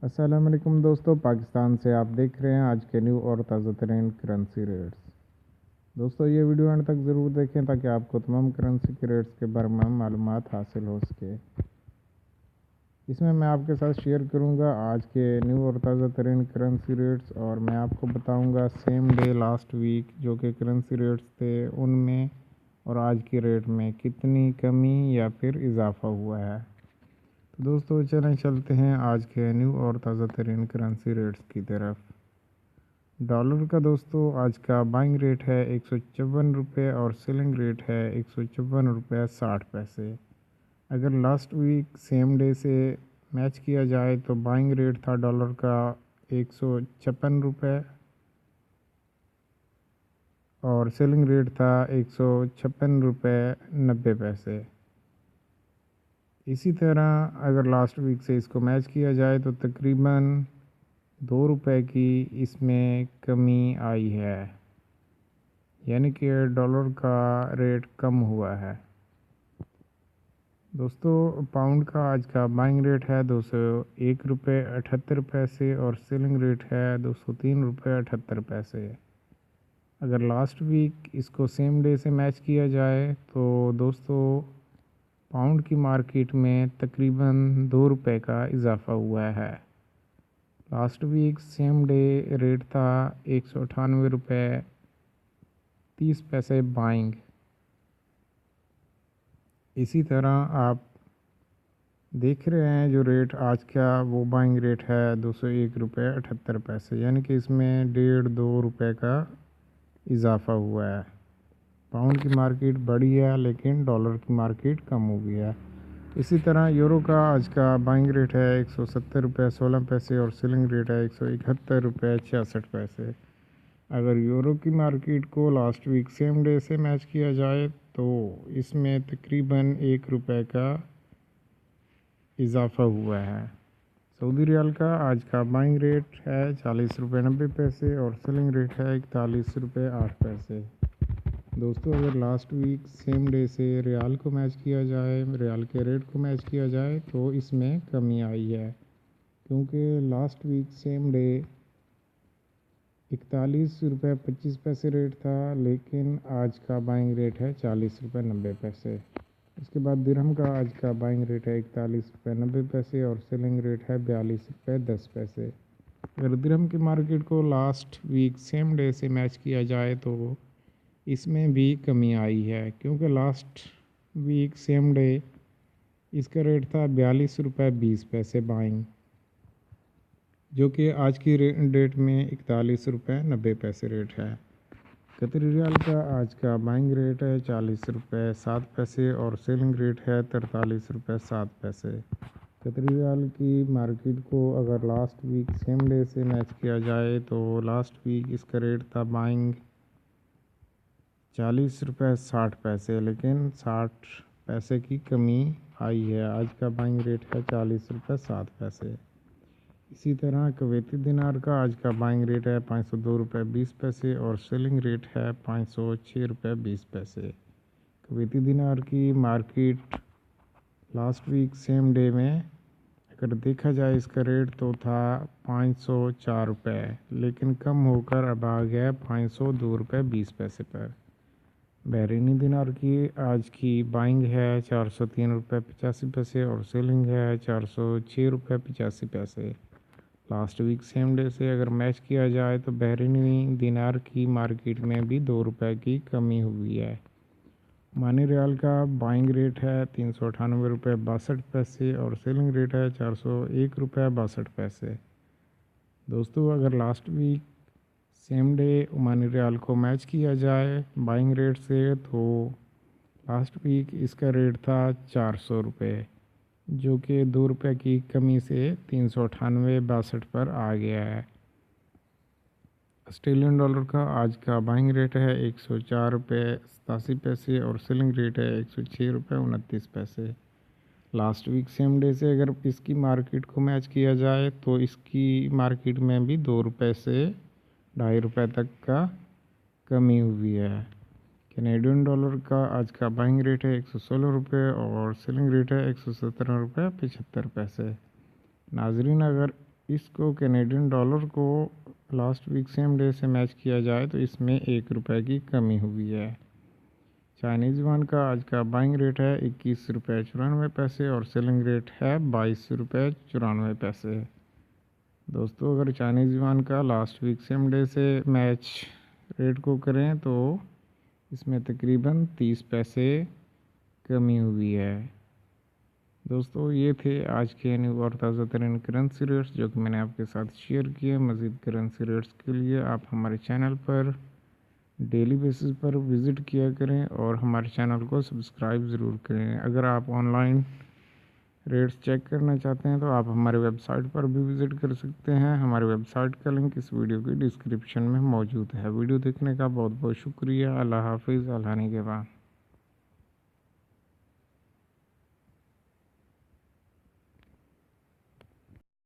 अस्सलाम वालेकुम दोस्तों, पाकिस्तान से आप देख रहे हैं आज के न्यू और ताज़ा तरीन करेंसी रेट्स। दोस्तों ये वीडियो अंत तक ज़रूर देखें ताकि आपको तमाम करेंसी के रेट्स के बारे में मालूमात हासिल हो सके। इसमें मैं आपके साथ शेयर करूंगा आज के न्यू और ताज़ा तरीन करेंसी रेट्स, और मैं आपको बताऊंगा सेम डे लास्ट वीक जो कि करेंसी रेट्स थे उनमें और आज के रेट में कितनी कमी या फिर इजाफा हुआ है। तो दोस्तों चलें चलते हैं आज के न्यू और ताज़ा तरीन करेंसी रेट्स की तरफ। डॉलर का दोस्तों आज का बाइंग रेट है 154 रुपये और सेलिंग रेट है 154 रुपये 60 पैसे। अगर लास्ट वीक सेम डे से मैच किया जाए तो बाइंग रेट था डॉलर का 156 रुपये और सेलिंग रेट था 156 रुपये 90 पैसे। इसी तरह अगर लास्ट वीक से इसको मैच किया जाए तो तकरीबन 2 रुपये की इसमें कमी आई है, यानी कि डॉलर का रेट कम हुआ है। दोस्तों पाउंड का आज का बाइंग रेट है 201 रुपये 78 पैसे और सेलिंग रेट है 203 रुपये 78 पैसे। अगर लास्ट वीक इसको सेम डे से मैच किया जाए तो दोस्तों पाउंड की मार्केट में तकरीबन 2 रुपये का इजाफ़ा हुआ है। Last week same day rate था 198 रुपये 30 पैसे बाइंग। इसी तरह आप देख रहे हैं जो रेट आज का वो बाइंग रेट है 201 रुपये 78 पैसे, यानी कि इसमें 1.5-2 रुपये का इजाफ़ा हुआ है। पाउंड की मार्केट बढ़ी है लेकिन डॉलर की मार्केट कम हो गई है। इसी तरह यूरो का आज का बाइंग रेट है 170 रुपये 16 पैसे और सेलिंग रेट है 171 रुपये 66 पैसे। अगर यूरो की मार्केट को लास्ट वीक सेम डे से मैच किया जाए तो इसमें तकरीबन 1 रुपये का इजाफ़ा हुआ है। सऊदी रियाल का आज का बाइंग रेट है 40 रुपये 90 पैसे और सेलिंग रेट है 41 रुपये 8 पैसे। दोस्तों अगर लास्ट वीक सेम डे से रियाल को मैच किया जाए, रियाल के रेट को मैच किया जाए तो इसमें कमी आई है, क्योंकि लास्ट वीक सेम डे 41 रुपये 25 पैसे रेट था, लेकिन आज का बाइंग रेट है 40 रुपये 90 पैसे। उसके बाद दिरहम का आज का बाइंग रेट है 41 रुपये 90 पैसे और सेलिंग रेट है 42 रुपये 10 पैसे। अगर दिरहम की मार्केट को लास्ट वीक सेम डे से मैच किया जाए तो इसमें भी कमी आई है, क्योंकि लास्ट वीक सेम डे इसका रेट था 42 रुपये 20 पैसे बाइंग, जो कि आज की डेट में 41 रुपये 90 पैसे रेट है। कतरी रियाल का आज का बाइंग रेट है 40 रुपये 7 पैसे और सेलिंग रेट है 43 रुपये 7 पैसे। कतरी रियाल की मार्केट को अगर लास्ट वीक सेम डे से मैच किया जाए तो लास्ट वीक इसका रेट था बाइंग 40 रुपये 60 पैसे, लेकिन 60 पैसे की कमी आई है। आज का बाइंग रेट है 40 रुपये 7 पैसे। इसी तरह कुवैती दिनार का आज का बाइंग रेट है 502 रुपये 20 पैसे और सेलिंग रेट है 506 रुपये 20 पैसे। कुवैती दिनार की market last week same day में अगर देखा जाए इसका रेट तो था 504 रुपये, लेकिन कम होकर अब आ गया 502 रुपये 20 पैसे पर। बहरीनी दिनार की आज की बाइंग है 403 रुपये 85 पैसे और सेलिंग है 406 रुपये 85 पैसे। लास्ट वीक सेम डे से अगर मैच किया जाए तो बहरीनी दिनार की मार्केट में भी 2 रुपये की कमी हुई है। ओमानी रियाल का बाइंग रेट है 398 रुपये 62 पैसे और सेलिंग रेट है 401 रुपये 62 पैसे। दोस्तों अगर last week same day Omani riyal को मैच किया जाए बाइंग रेट से तो लास्ट वीक इसका रेट था 400 रुपये, जो कि 2 रुपये की कमी से 398 पर आ गया है। ऑस्ट्रेलियन डॉलर का आज का बाइंग रेट है 104 रुपये 87 पैसे और सेलिंग रेट है 106 रुपये 29 पैसे। लास्ट वीक सेम डे से अगर इसकी मार्केट को मैच किया जाए तो इसकी मार्केट में भी 2 रुपये से 2.5 रुपये तक का कमी हुई है। कैनेडियन डॉलर का आज का बाइंग रेट है 116 रुपये और सेलिंग रेट है 117 रुपये 75 पैसे। नाजरीन अगर इसको कैनेडियन डॉलर को लास्ट वीक सेम डे से मैच किया जाए तो इसमें 1 रुपये की कमी हुई है। चाइनीज़ युआन का आज का बाइंग रेट है 21 रुपये 94 पैसे और सेलिंग रेट है 22 रुपये 94 पैसे। दोस्तों अगर चाइनीज़ युआन का लास्ट वीक सेम डे से मैच रेट को करें तो इसमें तकरीबन 30 पैसे कमी हुई है। दोस्तों ये थे आज के न्यू और ताज़ा तरीन करेंसी रेट्स जो कि मैंने आपके साथ शेयर किए। मज़ीद करेंसी रेट्स के लिए आप हमारे चैनल पर डेली बेसिस पर विज़िट किया करें और हमारे चैनल को सब्सक्राइब ज़रूर करें। अगर आप ऑनलाइन रेट्स चेक करना चाहते हैं तो आप हमारे वेबसाइट पर भी विज़िट कर सकते हैं। हमारे वेबसाइट का लिंक इस वीडियो की डिस्क्रिप्शन में मौजूद है। वीडियो देखने का बहुत बहुत शुक्रिया। अल्लाह हाफिज़। अल्लाह निगहबान।